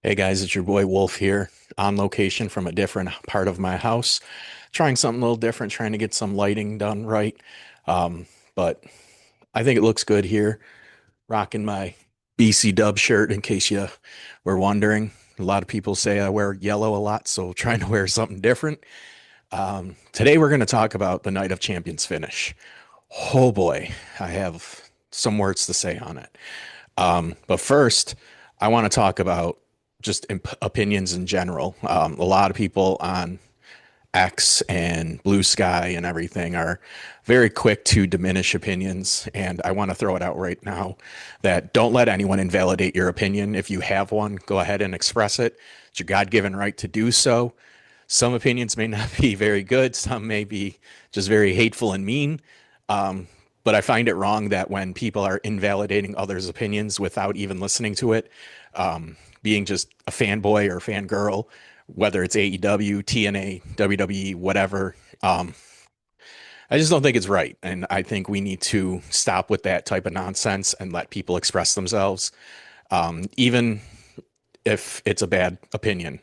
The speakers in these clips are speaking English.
Hey guys, it's your boy Wolf here on location from a different part of my house, trying something a little different, trying to get some lighting done right. But I think it looks good here. Rocking my BC Dub shirt in case you were wondering. A lot of people say I wear yellow a lot, so trying to wear something different. Today we're going to talk about the Night of Champions finish. Oh boy, I have some words to say on it. But first, I want to talk about just opinions in general. A lot of people on X and Blue Sky and everything are very quick to diminish opinions. And I want to throw it out right now that don't let anyone invalidate your opinion. If you have one, go ahead and express it. It's your God-given right to do so. Some opinions may not be very good, some may be just very hateful and mean. But I find it wrong that when people are invalidating others' opinions without even listening to it, being just a fanboy or fangirl, whether it's AEW, TNA, WWE, whatever, I just don't think it's right. And I think we need to stop with that type of nonsense and let people express themselves, even if it's a bad opinion.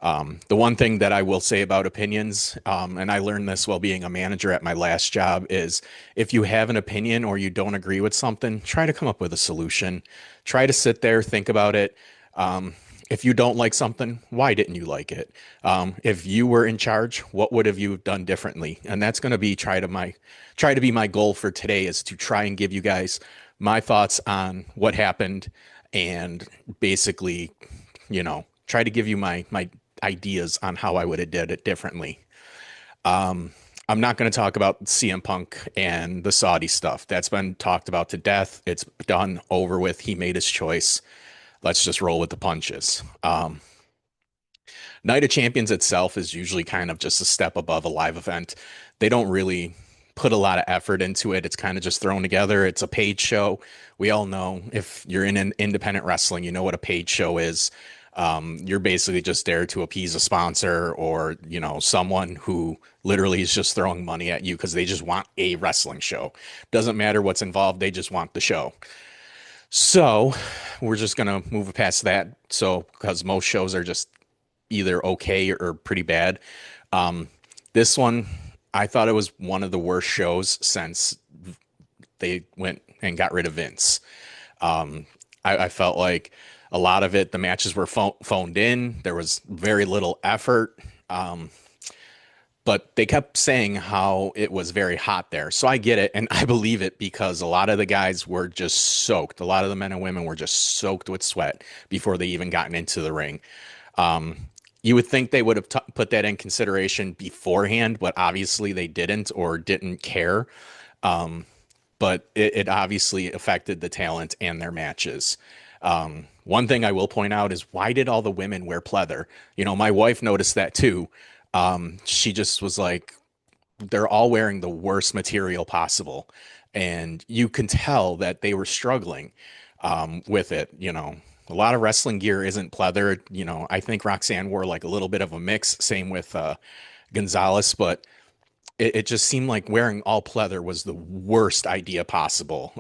The one thing that I will say about opinions, and I learned this while being a manager at my last job, is if you have an opinion or you don't agree with something, try to come up with a solution. Try to sit there, think about it. If you don't like something, why didn't you like it? If you were in charge, what would have you done differently? And that's going to be try to be my goal for today is to try and give you guys my thoughts on what happened and basically, try to give you my ideas on how I would have did it differently. I'm not going to talk about CM Punk and the Saudi stuff. That's been talked about to death. It's done, over with. He made his choice. Let's just roll with the punches. Night of Champions itself is usually kind of just a step above a live event. They don't really put a lot of effort into it. It's kind of just thrown together. It's a paid show. We all know if you're in an independent wrestling, you know what a paid show is. You're basically just there to appease a sponsor or, someone who literally is just throwing money at you because they just want a wrestling show. Doesn't matter what's involved, they just want the show. So we're just gonna move past that. So because most shows are just either okay or pretty bad. Um, this one, I thought it was one of the worst shows since they went and got rid of Vince. I felt like a lot of it, the matches were phoned in. There was very little effort. But they kept saying how it was very hot there. So I get it. And I believe it because a lot of the guys were just soaked. A lot of the men and women were just soaked with sweat before they even gotten into the ring. You would think they would have put that in consideration beforehand, but obviously they didn't or didn't care. But it obviously affected the talent and their matches. One thing I will point out is why did all the women wear pleather? My wife noticed that too. She just was like, they're all wearing the worst material possible. And you can tell that they were struggling with it. A lot of wrestling gear isn't pleather. I think Roxanne wore like a little bit of a mix, same with Gonzalez, but it just seemed like wearing all pleather was the worst idea possible.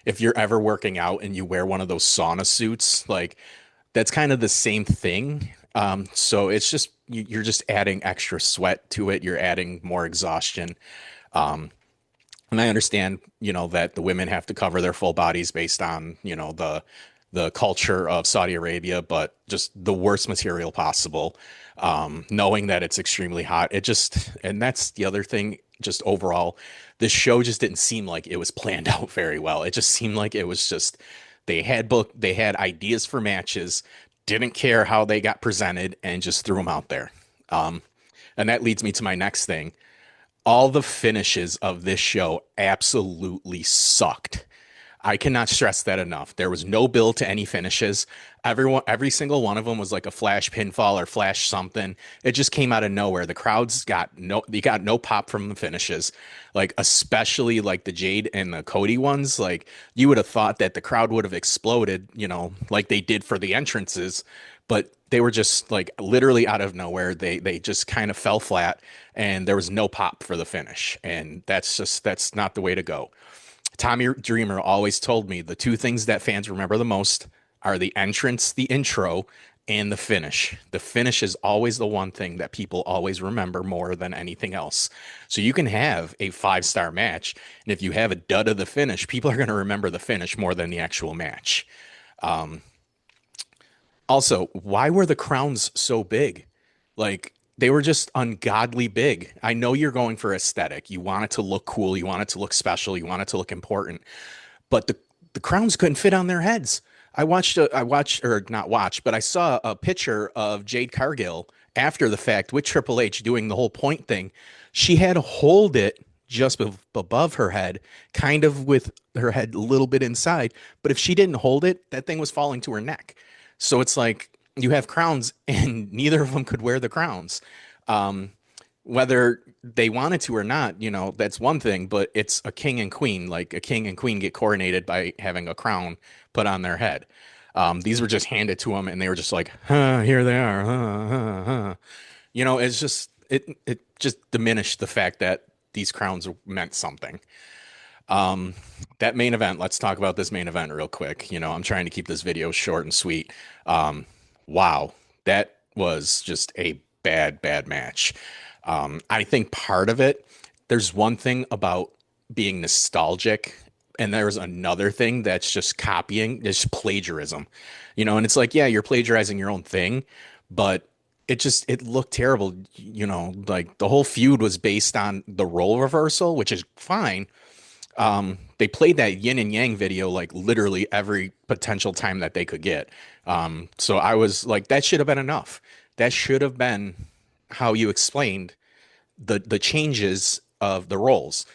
If you're ever working out and you wear one of those sauna suits, like that's kind of the same thing. So it's just you're just adding extra sweat to it. You're adding more exhaustion. And I understand, that the women have to cover their full bodies based on, the culture of Saudi Arabia, but just the worst material possible. Knowing that it's extremely hot, and that's the other thing, just overall, this show just didn't seem like it was planned out very well. It just seemed like it was just, they had ideas for matches, didn't care how they got presented, and just threw them out there. And that leads me to my next thing. All the finishes of this show absolutely sucked. I cannot stress that enough. There was no build to any finishes. Every single one of them was like a flash pinfall or flash something. It just came out of nowhere. The crowds they got no pop from the finishes. Like especially like the Jade and the Cody ones. Like you would have thought that the crowd would have exploded, like they did for the entrances, but they were just like literally out of nowhere. They just kind of fell flat and there was no pop for the finish. And that's not the way to go. Tommy Dreamer always told me the two things that fans remember the most are the entrance, the intro, and the finish. The finish is always the one thing that people always remember more than anything else. So you can have a 5-star match, and if you have a dud of the finish, people are going to remember the finish more than the actual match. Also, why were the crowns so big? Like, they were just ungodly big. I know you're going for aesthetic. You want it to look cool, you want it to look special, you want it to look important, but the crowns couldn't fit on their heads. I watched, or not watched, but I saw a picture of Jade Cargill after the fact with Triple H doing the whole point thing. She had to hold it just above her head, kind of with her head a little bit inside. But if she didn't hold it, that thing was falling to her neck. So it's like you have crowns, and neither of them could wear the crowns. Um, Whether they wanted to or not, that's one thing, but it's a king and queen. Like a king and queen get coronated by having a crown put on their head. These were just handed to them, and they were just like, huh, here they are. Huh, huh, huh. It's just it just diminished the fact that these crowns meant something. That main event, let's talk about this main event real quick. I'm trying to keep this video short and sweet. Um, wow, that was just a bad, bad match. I think part of it, there's one thing about being nostalgic, and there's another thing that's just copying, just plagiarism. And it's like, yeah, you're plagiarizing your own thing, but it looked terrible. Like the whole feud was based on the role reversal, which is fine. They played that yin and yang video like literally every potential time that they could get. So I was like, that should have been enough. That should have been how you explained the changes of the roles.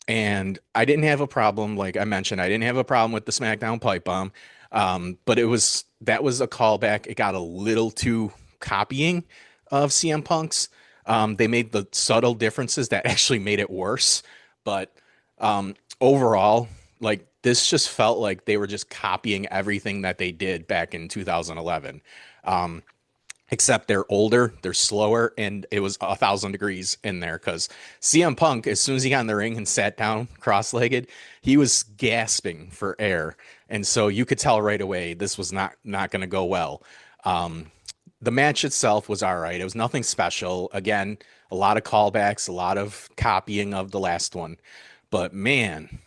And I didn't have a problem, like I mentioned, I didn't have a problem with the SmackDown pipe bomb. But that was a callback. It got a little too copying of CM Punk's. They made the subtle differences that actually made it worse. But overall, like this just felt like they were just copying everything that they did back in 2011. Except they're older, they're slower, and it was 1,000 degrees in there because CM Punk, as soon as he got in the ring and sat down cross-legged, he was gasping for air, and so you could tell right away this was not going to go well. Um, the match itself was all right. It was nothing special. Again, a lot of callbacks, a lot of copying of the last one, but man,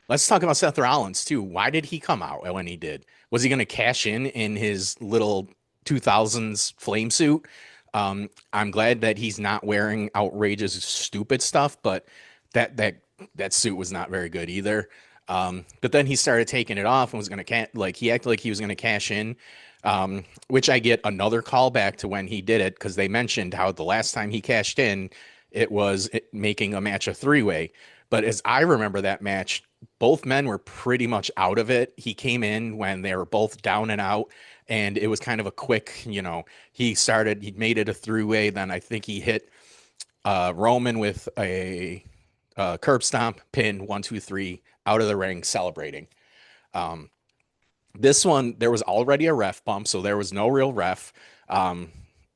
let's talk about Seth Rollins too. Why did he come out when he did? Was he going to cash in his little 2000s flame suit? I'm glad that he's not wearing outrageous, stupid stuff, but that that that suit was not very good either. But then he started taking it off and was going to like he acted like he was going to cash in, which I get another call back to when he did it because they mentioned how the last time he cashed in, making a match a 3-way. But as I remember that match, both men were pretty much out of it. He came in when they were both down and out, and it was kind of a quick, he made it a 3-way. Then I think he hit Roman with a curb stomp, pin, 1, 2, 3, out of the ring, celebrating. Um, this one, there was already a ref bump, so there was no real ref. Um,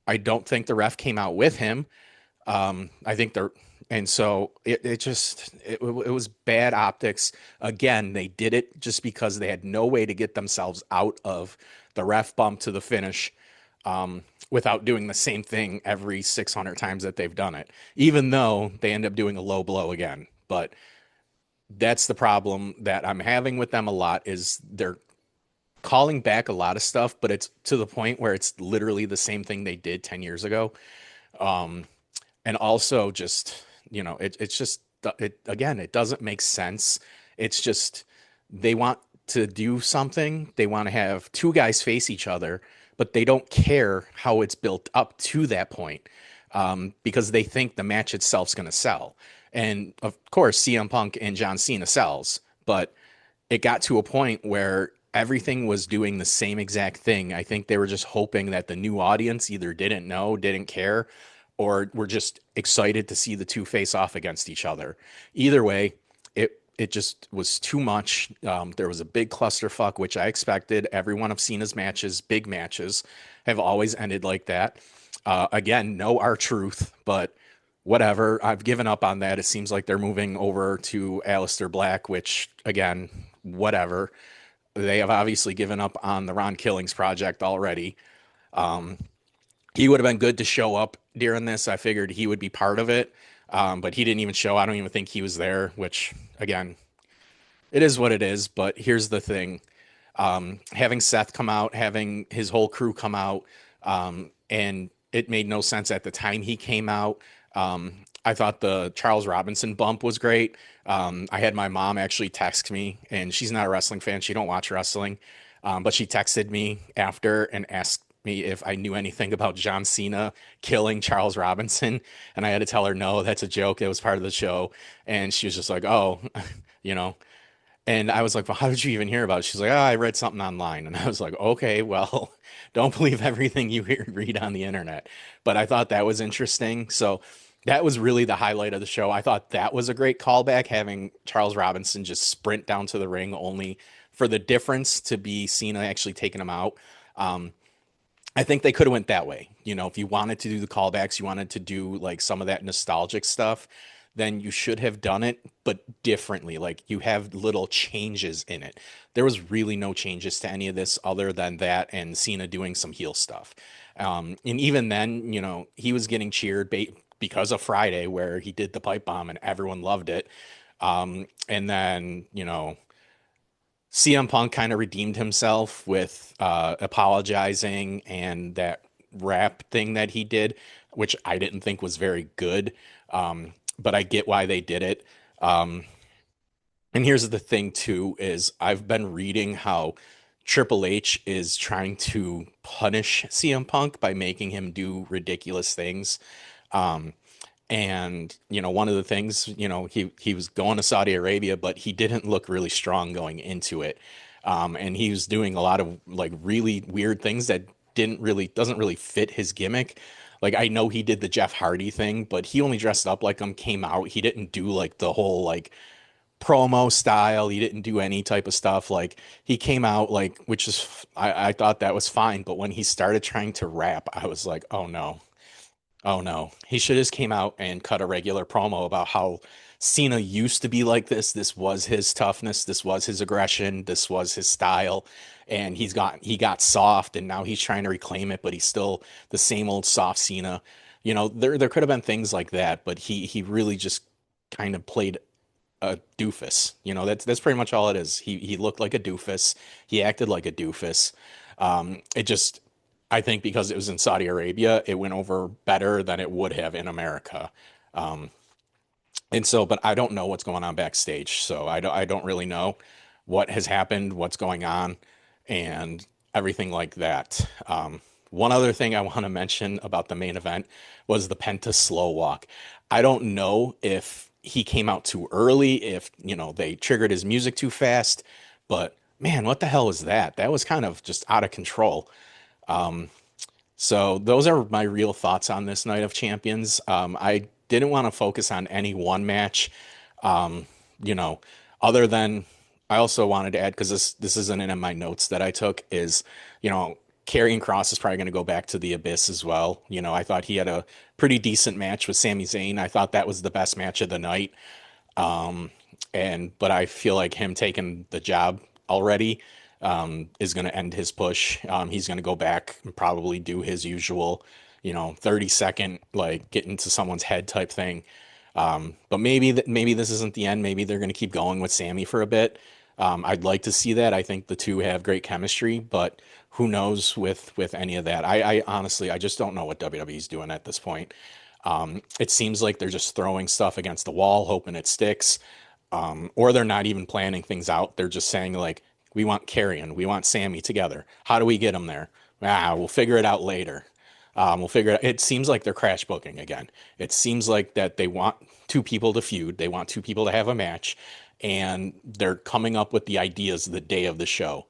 I don't think the ref came out with him. I think they're, and so it was bad optics. Again, they did it just because they had no way to get themselves out of the ref bump to the finish, without doing the same thing every 600 times that they've done it, even though they end up doing a low blow again. But that's the problem that I'm having with them a lot is they're calling back a lot of stuff, but it's to the point where it's literally the same thing they did 10 years ago. Um, and also just it's just it again, it doesn't make sense. It's just they want to do something, they want to have two guys face each other, but they don't care how it's built up to that point, because they think the match itself's going to sell. And of course CM Punk and John Cena sells, but it got to a point where everything was doing the same exact thing. I think they were just hoping that the new audience either didn't know, didn't care, or were just excited to see the two face off against each other. Either way, it just was too much. There was a big clusterfuck, which I expected. Every one of Cena's matches, big matches, have always ended like that. Again, no R-Truth, but whatever. I've given up on that. It seems like they're moving over to Aleister Black, which again, whatever. they have obviously given up on the Ron Killings project already. Um, he would have been good to show up during this. I figured he would be part of it, but he didn't even show. I don't even think he was there, which again, it is what it is. But here's the thing. Having Seth come out, having his whole crew come out, and it made no sense at the time he came out. I thought the Charles Robinson bump was great. I had my mom actually text me, and she's not a wrestling fan. She don't watch wrestling, but she texted me after and asked me if I knew anything about John Cena killing Charles Robinson, and I had to tell her no, that's a joke. It was part of the show, and she was just like, "Oh, you know." And I was like, well, how did you even hear about it? She's like, oh, I read something online. And I was like, okay, well, don't believe everything you read on the internet. But I thought that was interesting. So that was really the highlight of the show. I thought that was a great callback, having Charles Robinson just sprint down to the ring only for the difference to be Cena actually taking him out. Um, I think they could have went that way. You know, if you wanted to do the callbacks, you wanted to do like some of that nostalgic stuff, then you should have done it, but differently. Like you have little changes in it. There was really no changes to any of this other than that and Cena doing some heel stuff. And even then, you know, he was getting cheered because of Friday where he did the pipe bomb and everyone loved it. And then, you know, CM Punk kind of redeemed himself with apologizing and that rap thing that he did, which I didn't think was very good. But I get why they did it. Um, and here's the thing too, is I've been reading how Triple H is trying to punish CM Punk by making him do ridiculous things. Um, and you know, one of the things, you know, he was going to Saudi Arabia, but he didn't look really strong going into it. And he was doing a lot of like really weird things that didn't really doesn't really fit his gimmick. Like I know he did the Jeff Hardy thing, but he only dressed up like him, came out. He didn't do like the whole like promo style. He didn't do any type of stuff. Like he came out like, which is I thought that was fine, but when he started trying to rap, I was like, oh no. Oh no. He should have just came out and cut a regular promo about how Cena used to be like this. This was his toughness. This was his aggression. This was his style. And he got soft and now he's trying to reclaim it, but he's still the same old soft Cena. You know, there could have been things like that, but he really just kind of played a doofus. You know, that's pretty much all it is. He looked like a doofus. He acted like a doofus. It just I think because it was in Saudi Arabia, it went over better than it would have in America. Um, and so, but I don't know what's going on backstage, so I don't really know what has happened, what's going on, and everything like that. One other thing I want to mention about the main event was the Penta slow walk. I don't know if he came out too early, if you know they triggered his music too fast, but man, what the hell was that? That was kind of just out of control. So those are my real thoughts on this Night of Champions. I didn't want to focus on any one match, um, you know, other than I also wanted to add because this isn't in my notes that I took is, you know, Karrion Cross is probably going to go back to the Abyss as well. You know, I thought he had a pretty decent match with Sami Zayn. I thought that was the best match of the night. Um, and but I feel like him taking the job already is going to end his push. He's going to go back and probably do his usual, you know, 30-second like get into someone's head type thing. But maybe this isn't the end. Maybe they're going to keep going with Sammy for a bit. I'd like to see that. I think the two have great chemistry, but who knows with any of that? I honestly I just don't know what WWE is doing at this point. It seems like they're just throwing stuff against the wall, hoping it sticks, or they're not even planning things out. They're just saying like, we want Carrion, we want Sammy together. How do we get them there? We'll figure it out later. We'll figure it out. It seems like they're crash booking again. It seems like that they want two people to feud. They want two people to have a match, and they're coming up with the ideas the day of the show.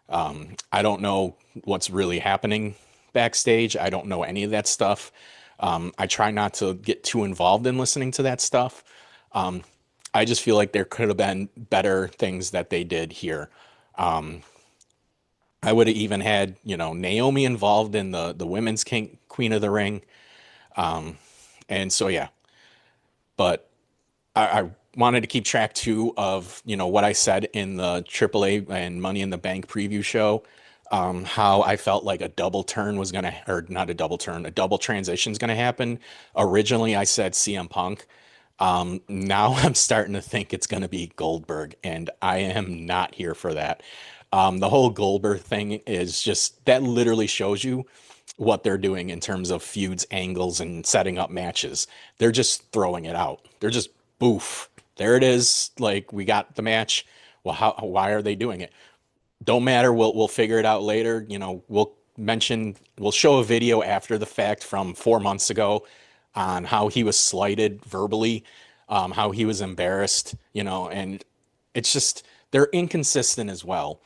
I don't know what's really happening backstage. I don't know any of that stuff. I try not to get too involved in listening to that stuff. Um, I just feel like there could have been better things that they did here. Um, I would have even had, you know, Naomi involved in the women's king Queen of the Ring. Um, and so yeah, but I wanted to keep track too of, what I said in the AAA and Money in the Bank preview show, how I felt like a double turn was gonna, or not a double turn, a double transition is gonna happen. Originally, I said CM Punk. Now I'm starting to think it's gonna be Goldberg, and I am not here for that. The whole Goldberg thing is just that literally shows you what they're doing in terms of feuds, angles, and setting up matches. They're just throwing it out. They're just boof. There it is. Like we got the match. Well, why are they doing it? Don't matter. We'll figure it out later. We'll show a video after the fact from 4 months ago on how he was slighted verbally, how he was embarrassed, and it's just they're inconsistent as well.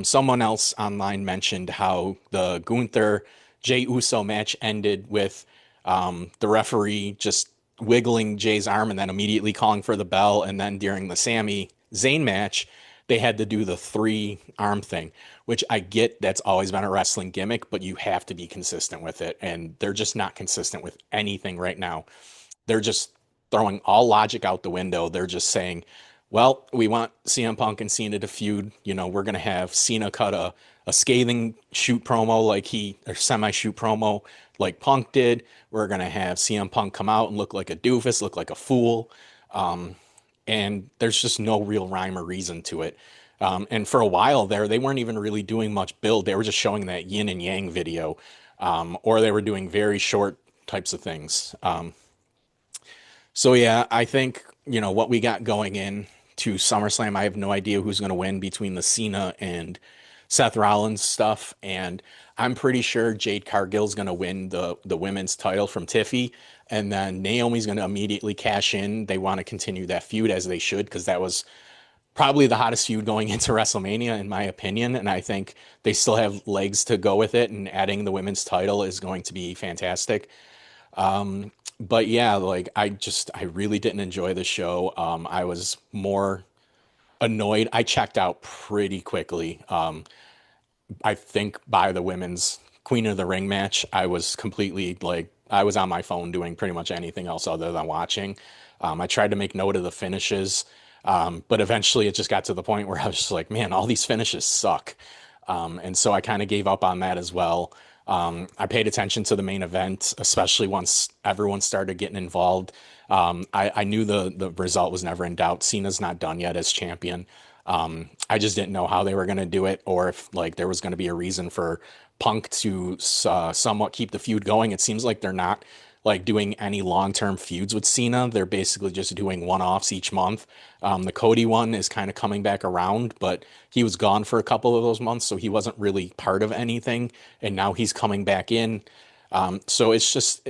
Someone else online mentioned how the Gunther Jey Uso match ended with the referee just wiggling Jay's arm and then immediately calling for the bell. And then during the Sami Zayn match, they had to do the three arm thing, which I get that's always been a wrestling gimmick, but you have to be consistent with it. And they're just not consistent with anything right now. They're just throwing all logic out the window. They're just saying, well, we want CM Punk and Cena to feud. We're going to have Cena cut a scathing shoot promo or semi shoot promo like Punk did. We're going to have CM Punk come out and look like a doofus, look like a fool. And there's just no real rhyme or reason to it. And for a while there, they weren't even really doing much build. They were just showing that yin and yang video, or they were doing very short types of things. So yeah, I think, what we got going in to SummerSlam, I have no idea who's going to win between the Cena and Seth Rollins stuff, and I'm pretty sure Jade Cargill's going to win the women's title from Tiffy, and then Naomi's going to immediately cash in. They want to continue that feud as they should because that was probably the hottest feud going into WrestleMania in my opinion, and I think they still have legs to go with it, and adding the women's title is going to be fantastic. But yeah, like I really didn't enjoy the show. I was more annoyed. I checked out pretty quickly. I think by the women's Queen of the Ring match, I was completely like I was on my phone doing pretty much anything else other than watching. I tried to make note of the finishes, but eventually it just got to the point where I was just like, man, all these finishes suck. And so I kind of gave up on that as well. I paid attention to the main event, especially once everyone started getting involved. I knew the result was never in doubt. Cena's not done yet as champion. I just didn't know how they were going to do it, or if like there was going to be a reason for Punk to somewhat keep the feud going. It seems like they're not like doing any long-term feuds with Cena. They're basically just doing one-offs each month. The Cody one is kind of coming back around, but he was gone for a couple of those months, so he wasn't really part of anything, and now he's coming back in. So it's just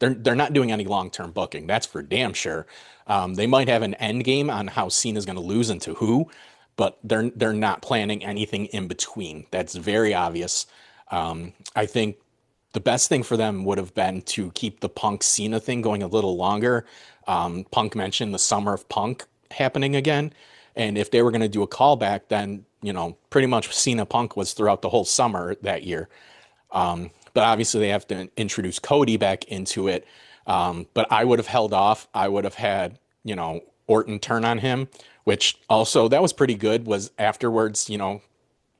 they're not doing any long-term booking. That's for damn sure. They might have an end game on how Cena's going to lose and to who, but they're not planning anything in between. That's very obvious. I think the best thing for them would have been to keep the Punk Cena thing going a little longer. Punk mentioned the Summer of Punk happening again, and if they were going to do a callback, then pretty much Cena Punk was throughout the whole summer that year. But obviously they have to introduce Cody back into it. But I would have held off. I would have had, Orton turn on him, which also that was pretty good. Was afterwards,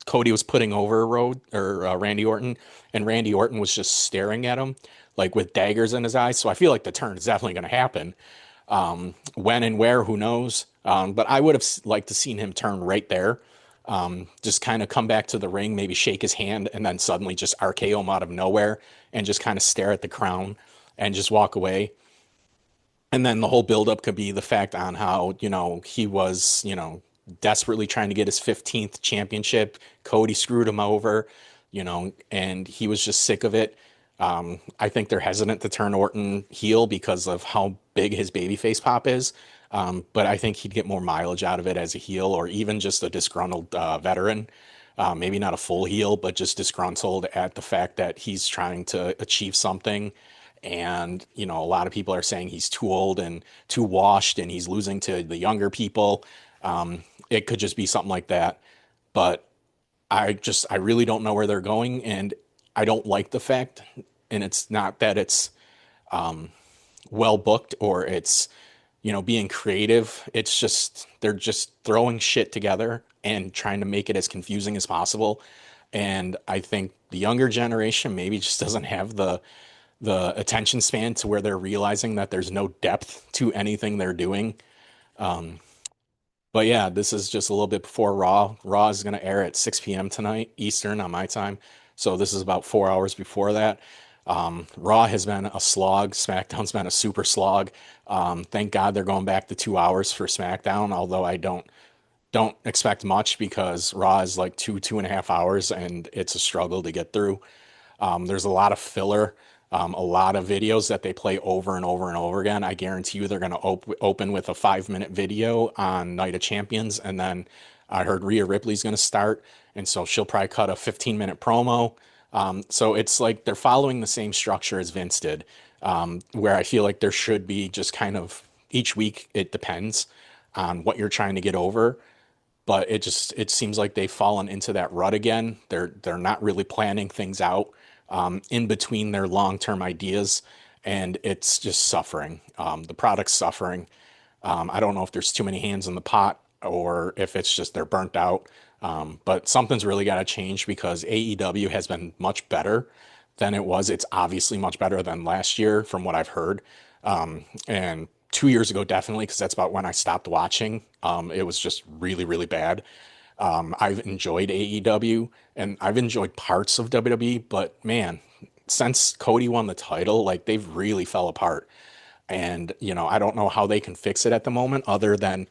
Cody was putting over Randy Orton, and Randy Orton was just staring at him like with daggers in his eyes. So I feel like the turn is definitely going to happen. When and where, who knows? But I would have liked to seen him turn right there. Just kind of come back to the ring, maybe shake his hand, and then suddenly just RKO him out of nowhere and just kind of stare at the crown and just walk away. And then the whole buildup could be the fact on how, he was, desperately trying to get his 15th championship. Cody screwed him over, and he was just sick of it. I think they're hesitant to turn Orton heel because of how big his babyface pop is. But I think he'd get more mileage out of it as a heel or even just a disgruntled veteran. Maybe not a full heel, but just disgruntled at the fact that he's trying to achieve something. And, a lot of people are saying he's too old and too washed and he's losing to the younger people. It could just be something like that. But I really don't know where they're going. And I don't like the fact, and it's not that it's well booked or it's being creative. It's just they're just throwing shit together and trying to make it as confusing as possible. And I think the younger generation maybe just doesn't have the attention span to where they're realizing that there's no depth to anything they're doing. But yeah, this is just a little bit before Raw. Raw is going to air at 6 p.m. tonight, Eastern on my time. So this is about 4 hours before that. Raw has been a slog. SmackDown's been a super slog. Thank God they're going back to 2 hours for SmackDown, although I don't expect much because Raw is like 2.5 hours, and it's a struggle to get through. There's a lot of filler, a lot of videos that they play over and over and over again. I guarantee you they're going to open with a 5 minute video on Night of Champions. And then I heard Rhea Ripley's going to start. And so she'll probably cut a 15-minute promo. So it's like they're following the same structure as Vince did, where I feel like there should be just kind of each week, it depends on what you're trying to get over, but it seems like they've fallen into that rut again. They're not really planning things out in between their long-term ideas, and it's just suffering. The product's suffering. I don't know if there's too many hands in the pot or if it's just they're burnt out. But something's really got to change because AEW has been much better than it was. It's obviously much better than last year from what I've heard. And 2 years ago, definitely, because that's about when I stopped watching. It was just really, really bad. I've enjoyed AEW and I've enjoyed parts of WWE, but man, since Cody won the title, like they've really fell apart. And, I don't know how they can fix it at the moment other than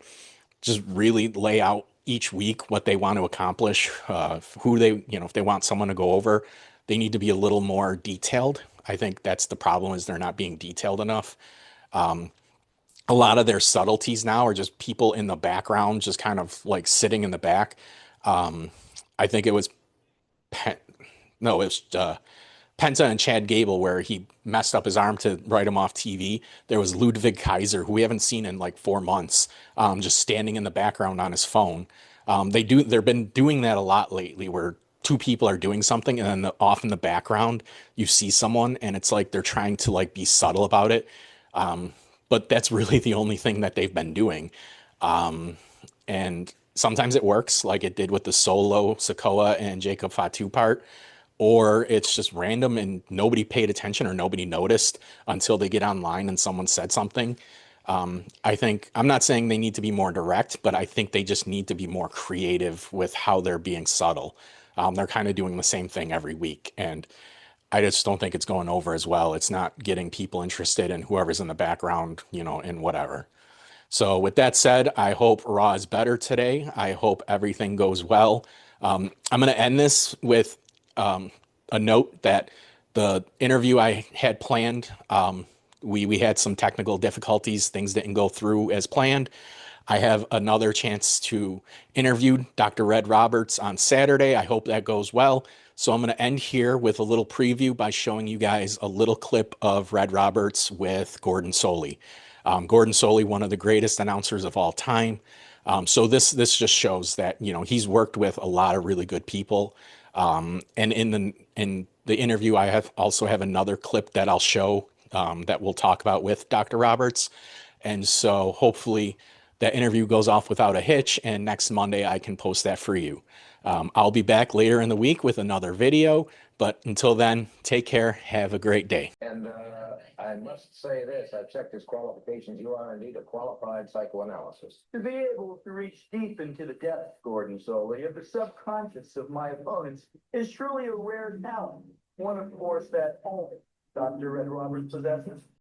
just really lay out each week what they want to accomplish, who they, if they want someone to go over, they need to be a little more detailed. I think that's the problem is they're not being detailed enough. A lot of their subtleties now are just people in the background, just kind of like sitting in the back. I think it was Pen- no, it was Penta and Chad Gable where he messed up his arm to write him off TV. There was Ludwig Kaiser, who we haven't seen in like 4 months, just standing in the background on his phone. They've been doing that a lot lately, where two people are doing something, and then off in the background you see someone, and it's like they're trying to like be subtle about it. But that's really the only thing that they've been doing. And sometimes it works, like it did with the Solo, Sokoa, and Jacob Fatu part, or it's just random and nobody paid attention or nobody noticed until they get online and someone said something. I think I'm not saying they need to be more direct, but I think they just need to be more creative with how they're being subtle. They're kind of doing the same thing every week, and I just don't think it's going over as well. It's not getting people interested in whoever's in the background, in whatever. So, with that said, I hope Raw is better today. I hope everything goes well. I'm going to end this with a note that the interview I had planned, we had some technical difficulties. Things didn't go through as planned. I have another chance to interview Dr. Red Roberts on Saturday. I hope that goes well. So I'm going to end here with a little preview by showing you guys a little clip of Red Roberts with Gordon Soley. Gordon Soley, one of the greatest announcers of all time. So this just shows that he's worked with a lot of really good people. And in the interview, I have another clip that I'll show that we'll talk about with Dr. Roberts. And so hopefully that interview goes off without a hitch, and next Monday I can post that for you. I'll be back later in the week with another video, but until then, take care. Have a great day. And I must say this, I've checked his qualifications. You are indeed a qualified psychoanalyst. To be able to reach deep into the depths, Gordon Soley, of the subconscious of my opponents is truly a rare talent. One, of course, that only Dr. Red Roberts possesses.